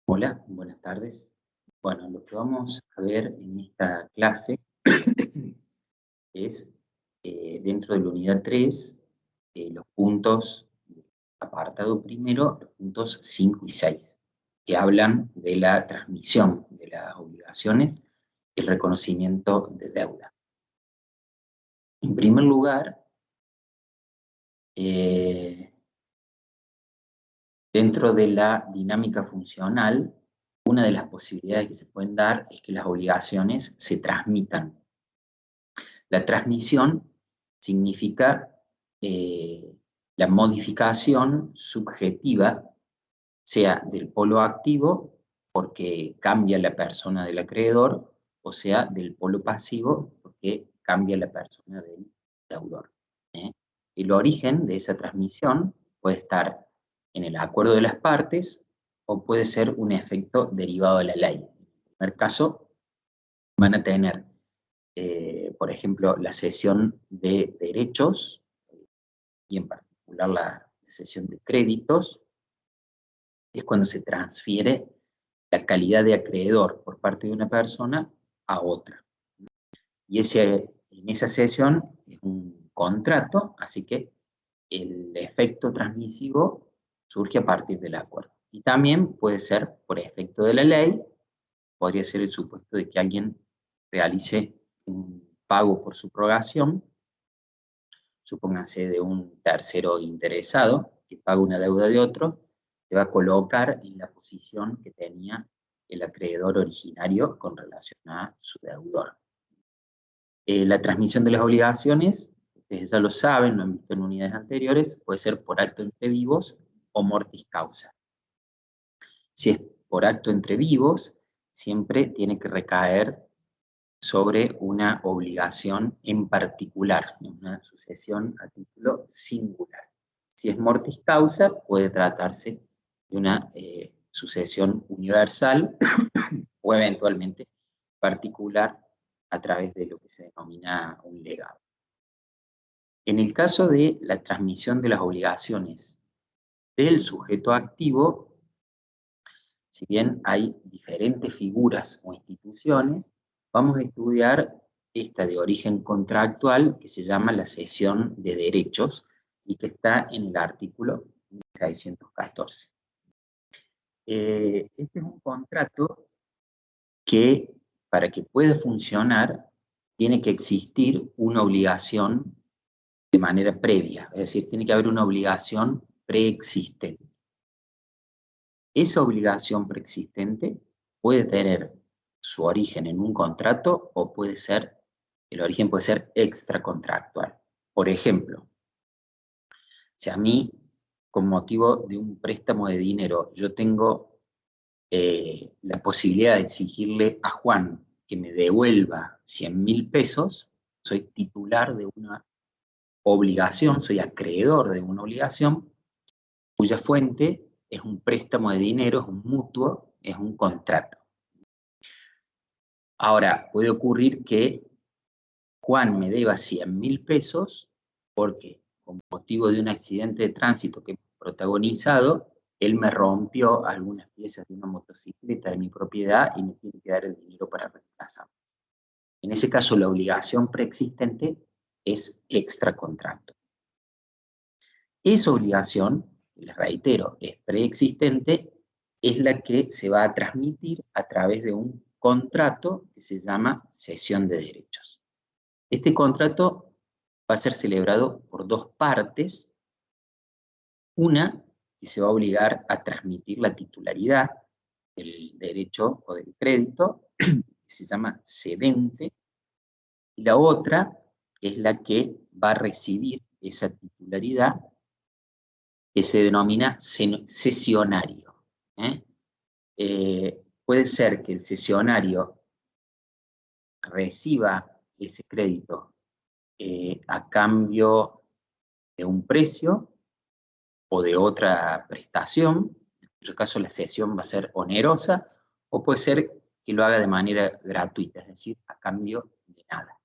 Hola, buenas tardes. Bueno, lo que vamos a ver en esta clase es, dentro de la unidad 3, los puntos, apartado primero, los puntos 5 y 6, que hablan de la transmisión de las obligaciones y el reconocimiento de deuda. En primer lugar, dentro de la dinámica funcional, una de las posibilidades que se pueden dar es que las obligaciones se transmitan. La transmisión significa la modificación subjetiva, sea del polo activo, porque cambia la persona del acreedor, o sea, del polo pasivo, porque cambia la persona del deudor. ¿eh? El origen de esa transmisión puede estar en el acuerdo de las partes o puede ser un efecto derivado de la ley. En el primer caso, van a tener por ejemplo, la cesión de derechos, y en particular la cesión de créditos, es cuando se transfiere la calidad de acreedor por parte de una persona a otra. Y en esa cesión es un contrato, así que el efecto transmisivo surge a partir del acuerdo. Y también puede ser por efecto de la ley, podría ser el supuesto de que alguien realice un pago por subrogación, supóngase de un tercero interesado, que paga una deuda de otro, se va a colocar en la posición que tenía el acreedor originario con relación a su deudor. La transmisión de las obligaciones, ustedes ya lo saben, lo han visto en unidades anteriores, puede ser por acto entre vivos o mortis causa. Si es por acto entre vivos, siempre tiene que recaer sobre una obligación en particular, una sucesión a título singular. Si es mortis causa, puede tratarse de una sucesión universal o eventualmente particular a través de lo que se denomina un legado. En el caso de la transmisión de las obligaciones del sujeto activo, si bien hay diferentes figuras o instituciones, vamos a estudiar esta de origen contractual que se llama la cesión de derechos y que está en el artículo 614. Este es un contrato que, para que pueda funcionar, tiene que existir una obligación de manera previa, es decir, tiene que haber una obligación preexistente. Esa obligación preexistente puede tener su origen en un contrato o puede ser, el origen puede ser extracontractual. Por ejemplo, si a mí, con motivo de un préstamo de dinero, yo tengo la posibilidad de exigirle a Juan que me devuelva 100.000 pesos, soy titular de una obligación, soy acreedor de una obligación, cuya fuente es un préstamo de dinero, es un mutuo, es un contrato. Ahora, puede ocurrir que Juan me deba 100.000 pesos porque, con motivo de un accidente de tránsito que he protagonizado, él me rompió algunas piezas de una motocicleta de mi propiedad y me tiene que dar el dinero para reemplazarlas. En ese caso, la obligación preexistente es extracontracto. Esa obligación, les reitero, es preexistente, es la que se va a transmitir a través de un contrato que se llama cesión de derechos. Este contrato va a ser celebrado por dos partes. Una que se va a obligar a transmitir la titularidad del derecho o del crédito, que se llama cedente, y la otra es la que va a recibir esa titularidad, que se denomina cesionario. Puede ser que el cesionario reciba ese crédito a cambio de un precio o de otra prestación, en cuyo caso la cesión va a ser onerosa, o puede ser que lo haga de manera gratuita, es decir, a cambio de nada.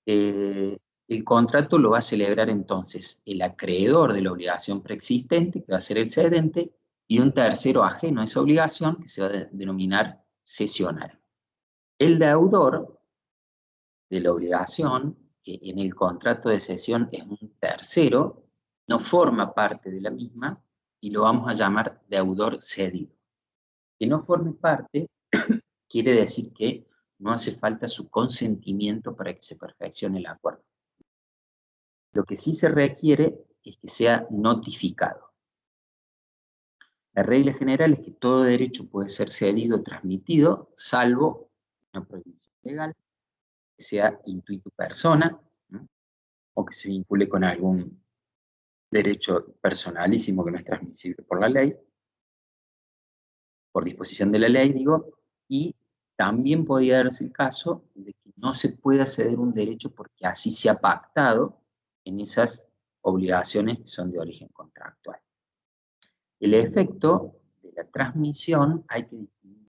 El contrato lo va a celebrar entonces el acreedor de la obligación preexistente, que va a ser el cedente, y un tercero ajeno a esa obligación que se va a denominar cesionario. El deudor de la obligación, que en el contrato de cesión es un tercero, no forma parte de la misma y lo vamos a llamar deudor cedido. Que no forme parte quiere decir que no hace falta su consentimiento para que se perfeccione el acuerdo. Lo que sí se requiere es que sea notificado. La regla general es que todo derecho puede ser cedido o transmitido, salvo una prohibición legal, que sea intuito persona, ¿no? O que se vincule con algún derecho personalísimo que no es transmisible por la ley, por disposición de la ley, digo, y también podría darse el caso de que no se pueda ceder un derecho porque así se ha pactado en esas obligaciones que son de origen contractual. El efecto de la transmisión hay que distinguir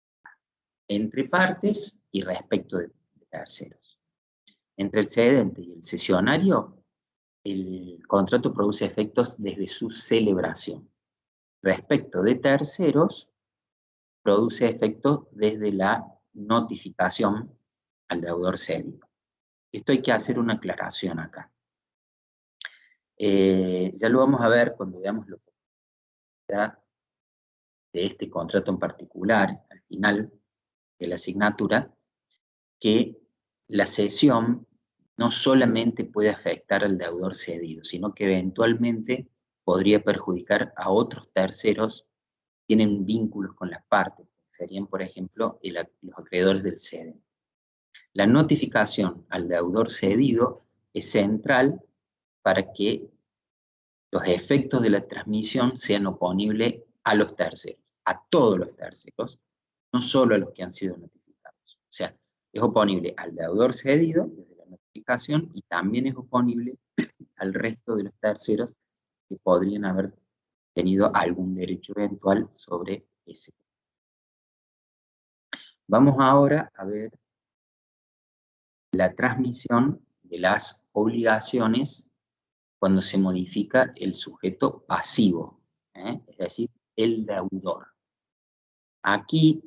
entre partes y respecto de terceros. Entre el cedente y el cesionario, el contrato produce efectos desde su celebración. Respecto de terceros, produce efectos desde la notificación al deudor cedido. Esto hay que hacer una aclaración acá. Ya lo vamos a ver cuando veamos lo que da de este contrato en particular, al final de la asignatura, que la cesión no solamente puede afectar al deudor cedido, sino que eventualmente podría perjudicar a otros terceros que tienen vínculos con las partes, serían, por ejemplo, los acreedores del cedente. La notificación al deudor cedido es central para que los efectos de la transmisión sean oponibles a los terceros, a todos los terceros, no solo a los que han sido notificados. O sea, es oponible al deudor cedido desde la notificación y también es oponible al resto de los terceros que podrían haber tenido algún derecho eventual sobre ese. Vamos ahora a ver la transmisión de las obligaciones cuando se modifica el sujeto pasivo, es decir, el deudor. Aquí,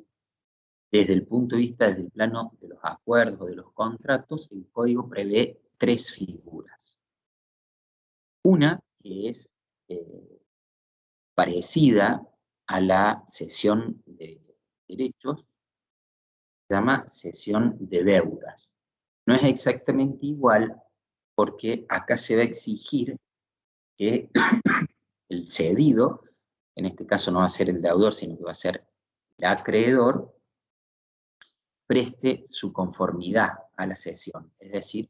desde el punto de vista, desde el plano de los acuerdos, de los contratos, el código prevé tres figuras. Una que es parecida a la cesión de derechos, se llama cesión de deudas. No es exactamente igual porque acá se va a exigir que el cedido, en este caso no va a ser el deudor, sino que va a ser el acreedor, preste su conformidad a la cesión. Es decir,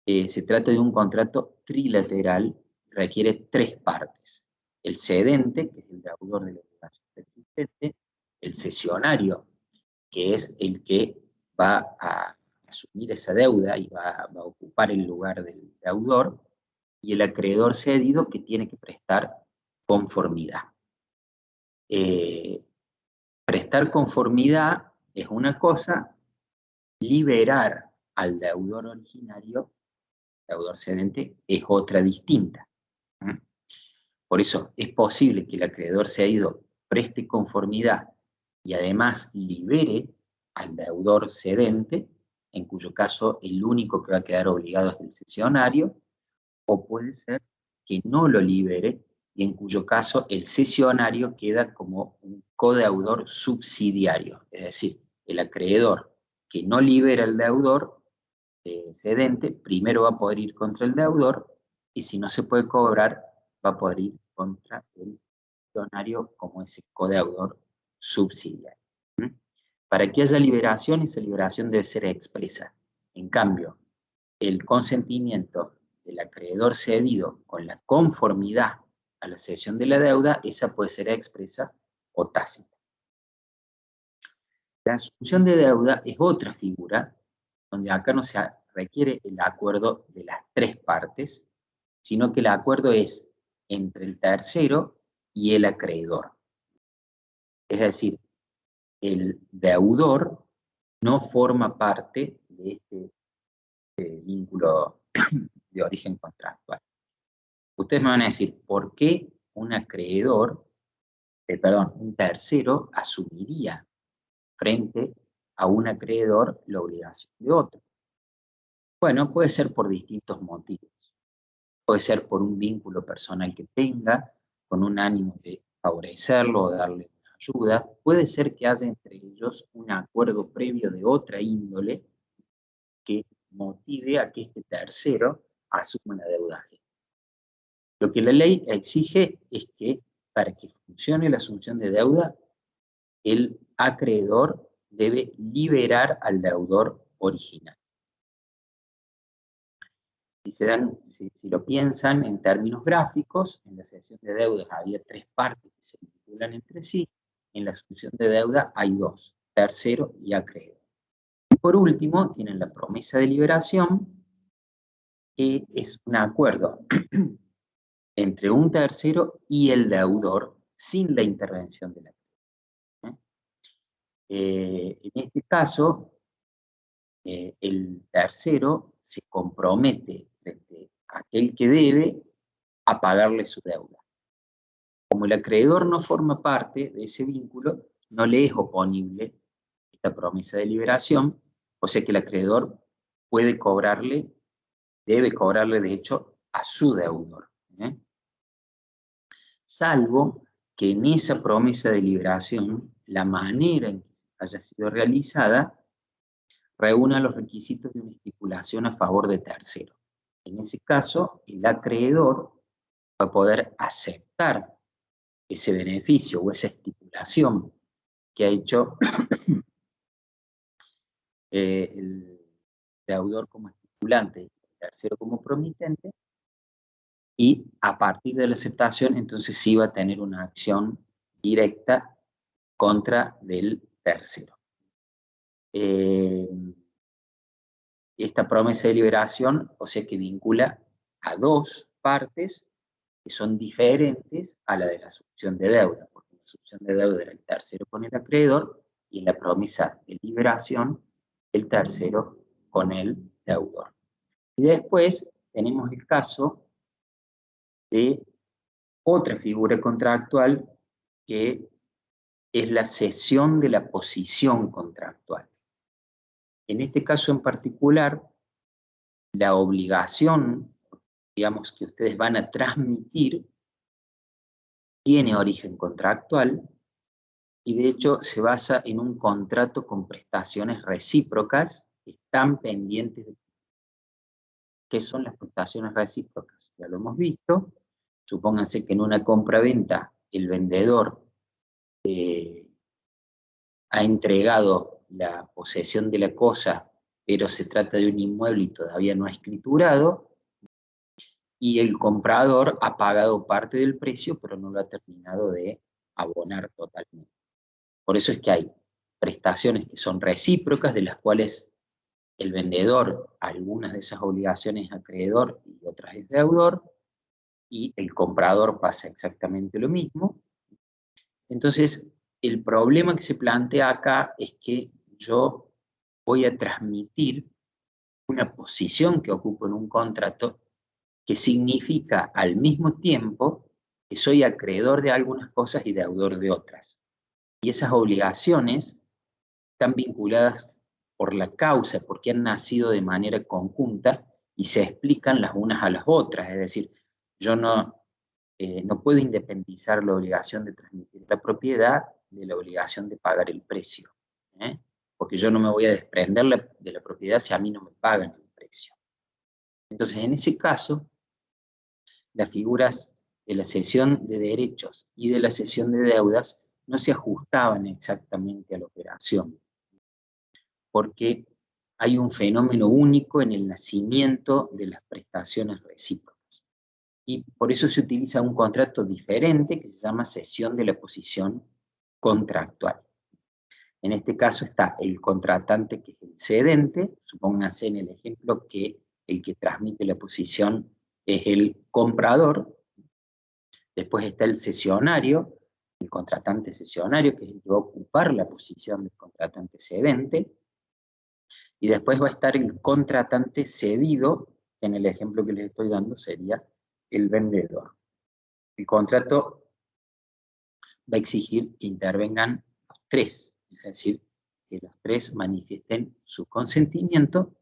se trata de un contrato trilateral, requiere tres partes. El cedente, que es el deudor de la obligación existente, el cesionario, que es el que va a asumir esa deuda y va a ocupar el lugar del deudor, y el acreedor cedido, que tiene que prestar conformidad. Prestar conformidad es una cosa, liberar al deudor originario, deudor cedente, es otra distinta. Por eso es posible que el acreedor cedido preste conformidad y además libere al deudor cedente, en cuyo caso el único que va a quedar obligado es el cesionario, o puede ser que no lo libere y en cuyo caso el cesionario queda como un codeudor subsidiario, es decir, el acreedor que no libera al deudor cedente, primero va a poder ir contra el deudor y si no se puede cobrar, va a poder ir contra el cesionario como ese codeudor subsidiario. Para que haya liberación, esa liberación debe ser expresa. En cambio, el consentimiento del acreedor cedido con la conformidad a la cesión de la deuda, esa puede ser expresa o tácita. La asunción de deuda es otra figura, donde acá no se requiere el acuerdo de las tres partes, sino que el acuerdo es entre el tercero y el acreedor. Es decir, el deudor no forma parte de este vínculo de origen contractual. Ustedes me van a decir, ¿por qué un acreedor un tercero asumiría frente a un acreedor la obligación de otro. Bueno, puede ser por distintos motivos. Puede ser por un vínculo personal que tenga, con un ánimo de favorecerlo o darle una ayuda. Puede ser que haya entre ellos un acuerdo previo de otra índole que motive a que este tercero asuma una deuda ajena. Lo que la ley exige es que para que funcione la asunción de deuda, el acreedor debe liberar al deudor original. Si lo piensan en términos gráficos, en la cesión de deudas había tres partes que se vinculan entre sí. En la asunción de deuda hay dos, tercero y acreedor. Y por último, tienen la promesa de liberación, que es un acuerdo entre un tercero y el deudor sin la intervención del acreedor. En este caso, el tercero se compromete frente a aquel que debe a pagarle su deuda. Como el acreedor no forma parte de ese vínculo, no le es oponible esta promesa de liberación, o sea que el acreedor puede cobrarle, debe cobrarle de hecho a su deudor. Salvo que en esa promesa de liberación, la manera en que haya sido realizada, reúna los requisitos de una estipulación a favor de tercero. En ese caso, el acreedor va a poder aceptar ese beneficio o esa estipulación que ha hecho el deudor como estipulante y el tercero como promitente, y a partir de la aceptación, entonces sí va a tener una acción directa contra del tercero. Esta promesa de liberación, o sea que vincula a dos partes que son diferentes a la de la asunción de deuda, porque la asunción de deuda era el tercero con el acreedor, y en la promesa de liberación, el tercero con el deudor. Y después tenemos el caso de otra figura contractual que es la cesión de la posición contractual. En este caso en particular, la obligación, digamos, que ustedes van a transmitir tiene origen contractual y de hecho se basa en un contrato con prestaciones recíprocas que están pendientes de qué son las prestaciones recíprocas. Ya lo hemos visto. Supónganse que en una compra-venta el vendedor ha entregado la posesión de la cosa, pero se trata de un inmueble y todavía no ha escriturado, y el comprador ha pagado parte del precio, pero no lo ha terminado de abonar totalmente. Por eso es que hay prestaciones que son recíprocas, de las cuales el vendedor, algunas de esas obligaciones es acreedor y otras es deudor, y el comprador pasa exactamente lo mismo. Entonces, el problema que se plantea acá es que yo voy a transmitir una posición que ocupo en un contrato que significa al mismo tiempo que soy acreedor de algunas cosas y deudor de otras. Y esas obligaciones están vinculadas por la causa, porque han nacido de manera conjunta y se explican las unas a las otras. Es decir, yo no puedo independizar la obligación de transmitir la propiedad de la obligación de pagar el precio. Porque yo no me voy a desprender de la propiedad si a mí no me pagan el precio. Entonces, en ese caso, las figuras de la cesión de derechos y de la cesión de deudas no se ajustaban exactamente a la operación, porque hay un fenómeno único en el nacimiento de las prestaciones recíprocas. Y por eso se utiliza un contrato diferente que se llama cesión de la posición contractual. En este caso está el contratante, que es el cedente. Supónganse en el ejemplo que el que transmite la posición es el comprador. Después está el cesionario, el contratante cesionario, que es el que va a ocupar la posición del contratante cedente. Y después va a estar el contratante cedido, que en el ejemplo que les estoy dando sería el vendedor. El contrato va a exigir que intervengan los tres, es decir, que los tres manifiesten su consentimiento.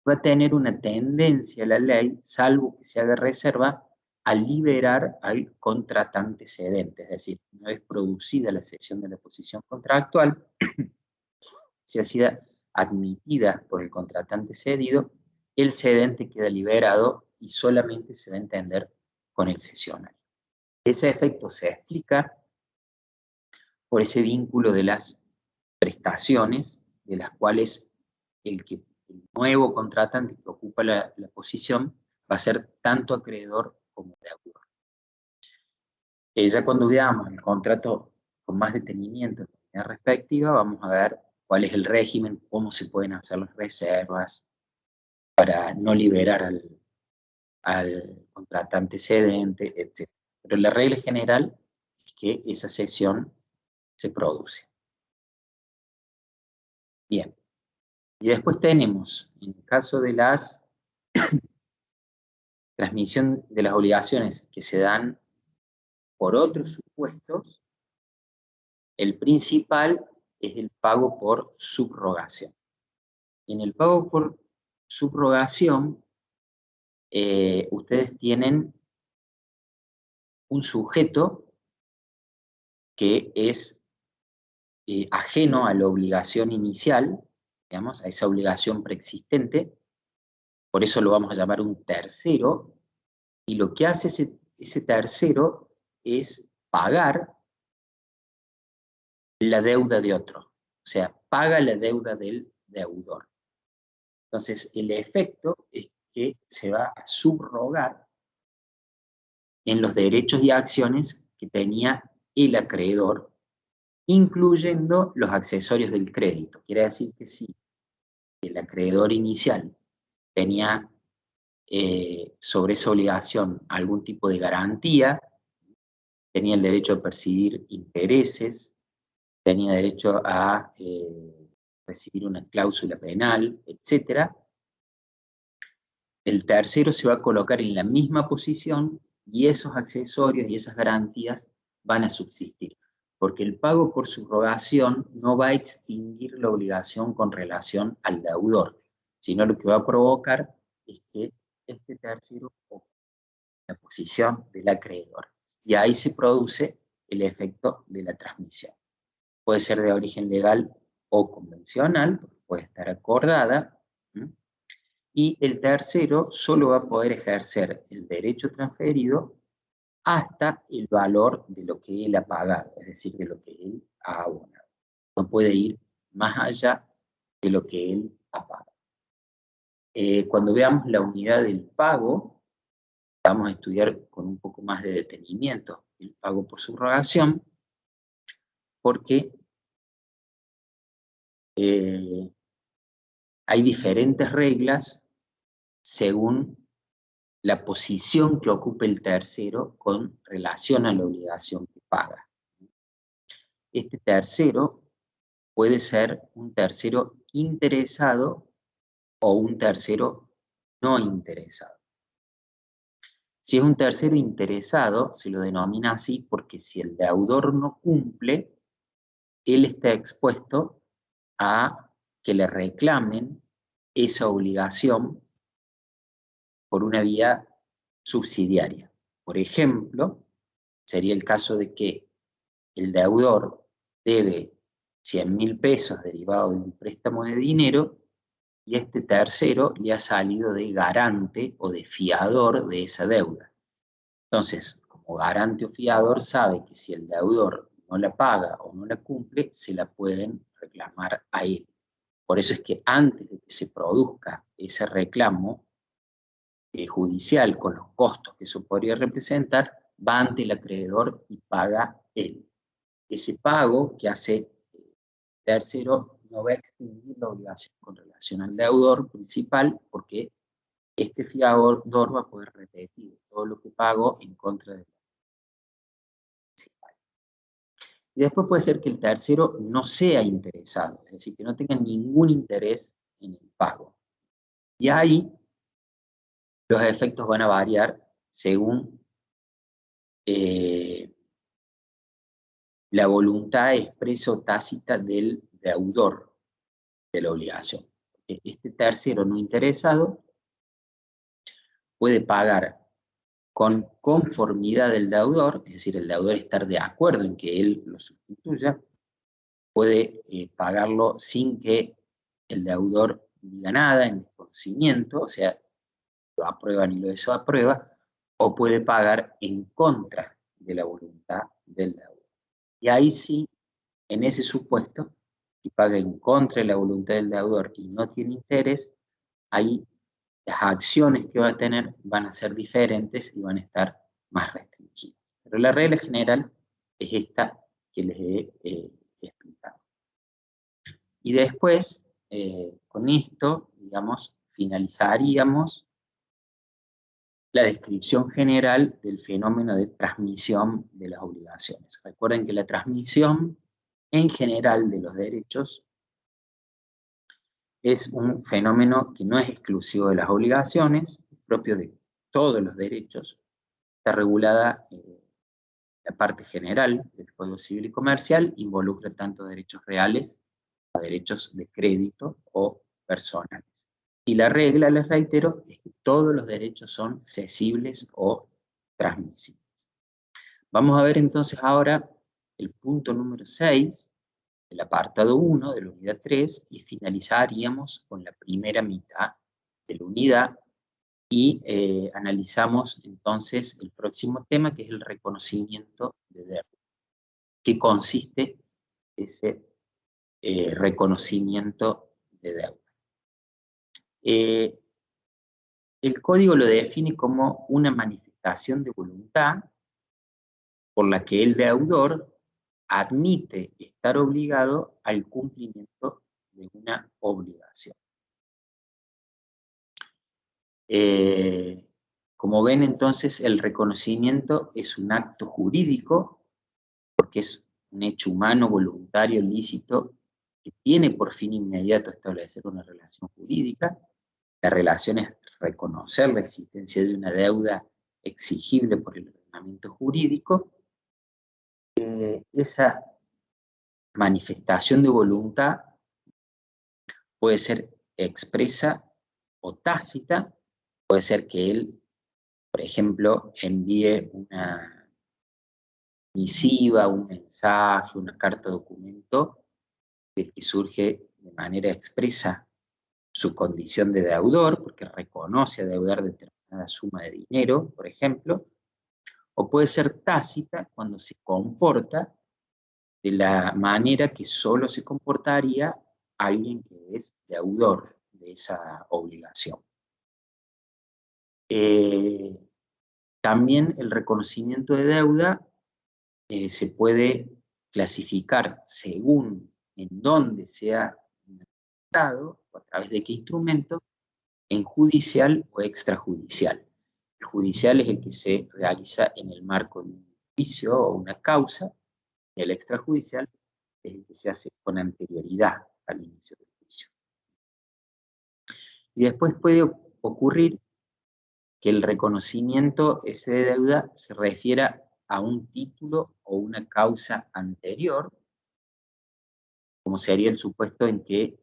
Va a tener una tendencia la ley, salvo que se haga reserva, a liberar al contratante cedente, es decir, una vez producida la cesión de la posición contractual, si ha sido admitida por el contratante cedido, el cedente queda liberado y solamente se va a entender con el cesionario. Ese efecto se explica por ese vínculo de las prestaciones, de las cuales el nuevo contratante que ocupa la posición va a ser tanto acreedor como deudor. Ya cuando veamos el contrato con más detenimiento en la unidad respectiva, vamos a ver cuál es el régimen, cómo se pueden hacer las reservas para no liberar al contratante cedente, etc. Pero la regla general es que esa cesión se produce. Bien. Y después tenemos, en el caso de las transmisión de las obligaciones que se dan por otros supuestos, el principal es el pago por subrogación. En el pago por subrogación, ustedes tienen un sujeto que es ajeno a la obligación inicial, digamos, a esa obligación preexistente, por eso lo vamos a llamar un tercero, y lo que hace ese tercero es pagar la deuda de otro, o sea, paga la deuda del deudor. Entonces, el efecto es que se va a subrogar en los derechos y acciones que tenía el acreedor, incluyendo los accesorios del crédito. Quiere decir que si el acreedor inicial tenía sobre esa obligación algún tipo de garantía, tenía el derecho a percibir intereses, tenía derecho a recibir una cláusula penal, etc. El tercero se va a colocar en la misma posición y esos accesorios y esas garantías van a subsistir, porque el pago por subrogación no va a extinguir la obligación con relación al deudor, sino lo que va a provocar es que este tercero ocupe la posición del acreedor. Y ahí se produce el efecto de la transmisión. Puede ser de origen legal o convencional, puede estar acordada, ¿sí? Y el tercero solo va a poder ejercer el derecho transferido hasta el valor de lo que él ha pagado, es decir, de lo que él ha abonado. No puede ir más allá de lo que él ha pagado. Cuando veamos la unidad del pago, vamos a estudiar con un poco más de detenimiento el pago por subrogación, porque hay diferentes reglas según la posición que ocupe el tercero con relación a la obligación que paga. Este tercero puede ser un tercero interesado o un tercero no interesado. Si es un tercero interesado, se lo denomina así porque si el deudor no cumple, él está expuesto a que le reclamen esa obligación por una vía subsidiaria. Por ejemplo, sería el caso de que el deudor debe 100.000 pesos derivados de un préstamo de dinero y este tercero le ha salido de garante o de fiador de esa deuda. Entonces, como garante o fiador sabe que si el deudor no la paga o no la cumple, se la pueden reclamar a él. Por eso es que antes de que se produzca ese reclamo judicial con los costos que eso podría representar, va ante el acreedor y paga él. Ese pago que hace tercero no va a extinguir la obligación con relación al deudor principal porque este fiador va a poder repetir todo lo que pagó en contra del principal. Y después puede ser que el tercero no sea interesado, es decir, que no tenga ningún interés en el pago. Y ahí los efectos van a variar según la voluntad expresa o tácita del deudor de la obligación. Este tercero no interesado puede pagar con conformidad del deudor, es decir, el deudor estar de acuerdo en que él lo sustituya, puede pagarlo sin que el deudor diga nada, en desconocimiento, o sea, lo aprueba ni lo desaprueba, o puede pagar en contra de la voluntad del deudor. Y ahí sí, en ese supuesto, si paga en contra de la voluntad del deudor y no tiene interés, ahí las acciones que va a tener van a ser diferentes y van a estar más restringidas. Pero la regla general es esta que les he explicado. Y después, con esto, digamos, finalizaríamos la descripción general del fenómeno de transmisión de las obligaciones. Recuerden que la transmisión en general de los derechos es un fenómeno que no es exclusivo de las obligaciones, es propio de todos los derechos. Está regulada la parte general del Código Civil y Comercial, involucra tanto derechos reales como derechos de crédito o personales. Y la regla, les reitero, es que todos los derechos son cesibles o transmisibles. Vamos a ver entonces ahora el punto número 6, el apartado 1 de la unidad 3, y finalizaríamos con la primera mitad de la unidad y analizamos entonces el próximo tema, que es el reconocimiento de deuda. ¿Qué consiste ese reconocimiento de deuda? El código lo define como una manifestación de voluntad por la que el deudor admite estar obligado al cumplimiento de una obligación. Como ven entonces, el reconocimiento es un acto jurídico, porque es un hecho humano, voluntario, lícito, que tiene por fin inmediato establecer una relación jurídica. La relación es reconocer la existencia de una deuda exigible por el ordenamiento jurídico. Esa manifestación de voluntad puede ser expresa o tácita, puede ser que él, por ejemplo, envíe una misiva, un mensaje, una carta documento, que surge de manera expresa su condición de deudor, porque reconoce adeudar determinada suma de dinero, por ejemplo, o puede ser tácita cuando se comporta de la manera que solo se comportaría alguien que es deudor de esa obligación. También el reconocimiento de deuda se puede clasificar según en dónde sea manifestado o a través de qué instrumento, en judicial o extrajudicial. El judicial es el que se realiza en el marco de un juicio o una causa, y el extrajudicial es el que se hace con anterioridad al inicio del juicio. Y después puede ocurrir que el reconocimiento ese de deuda se refiera a un título o una causa anterior, como sería el supuesto en que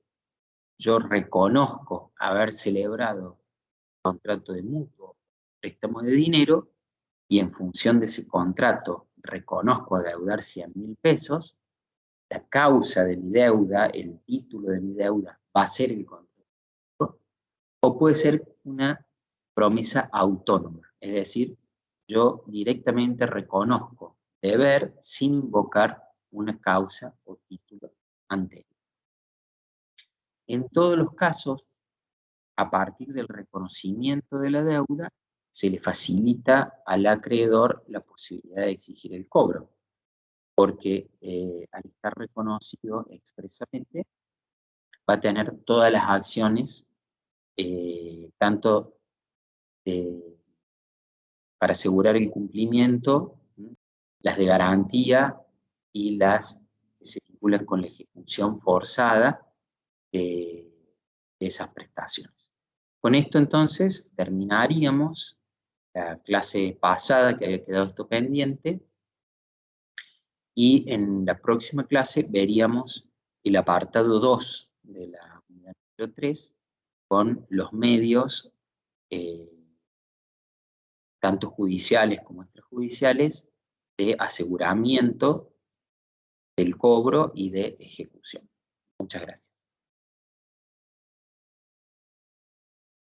yo reconozco haber celebrado un contrato de mutuo, préstamo de dinero, y en función de ese contrato reconozco adeudar 100.000 pesos, la causa de mi deuda, el título de mi deuda, va a ser el contrato, o puede ser una promesa autónoma, es decir, yo directamente reconozco deber sin invocar una causa o título anterior. En todos los casos, a partir del reconocimiento de la deuda, se le facilita al acreedor la posibilidad de exigir el cobro, porque al estar reconocido expresamente, va a tener todas las acciones, tanto para asegurar el cumplimiento, las de garantía y las que se vinculan con la ejecución forzada de esas prestaciones. Con esto entonces terminaríamos la clase pasada, que había quedado esto pendiente, Y en la próxima clase veríamos el apartado 2 de la unidad número 3 con los medios, tanto judiciales como extrajudiciales, de aseguramiento del cobro y de ejecución. Muchas gracias.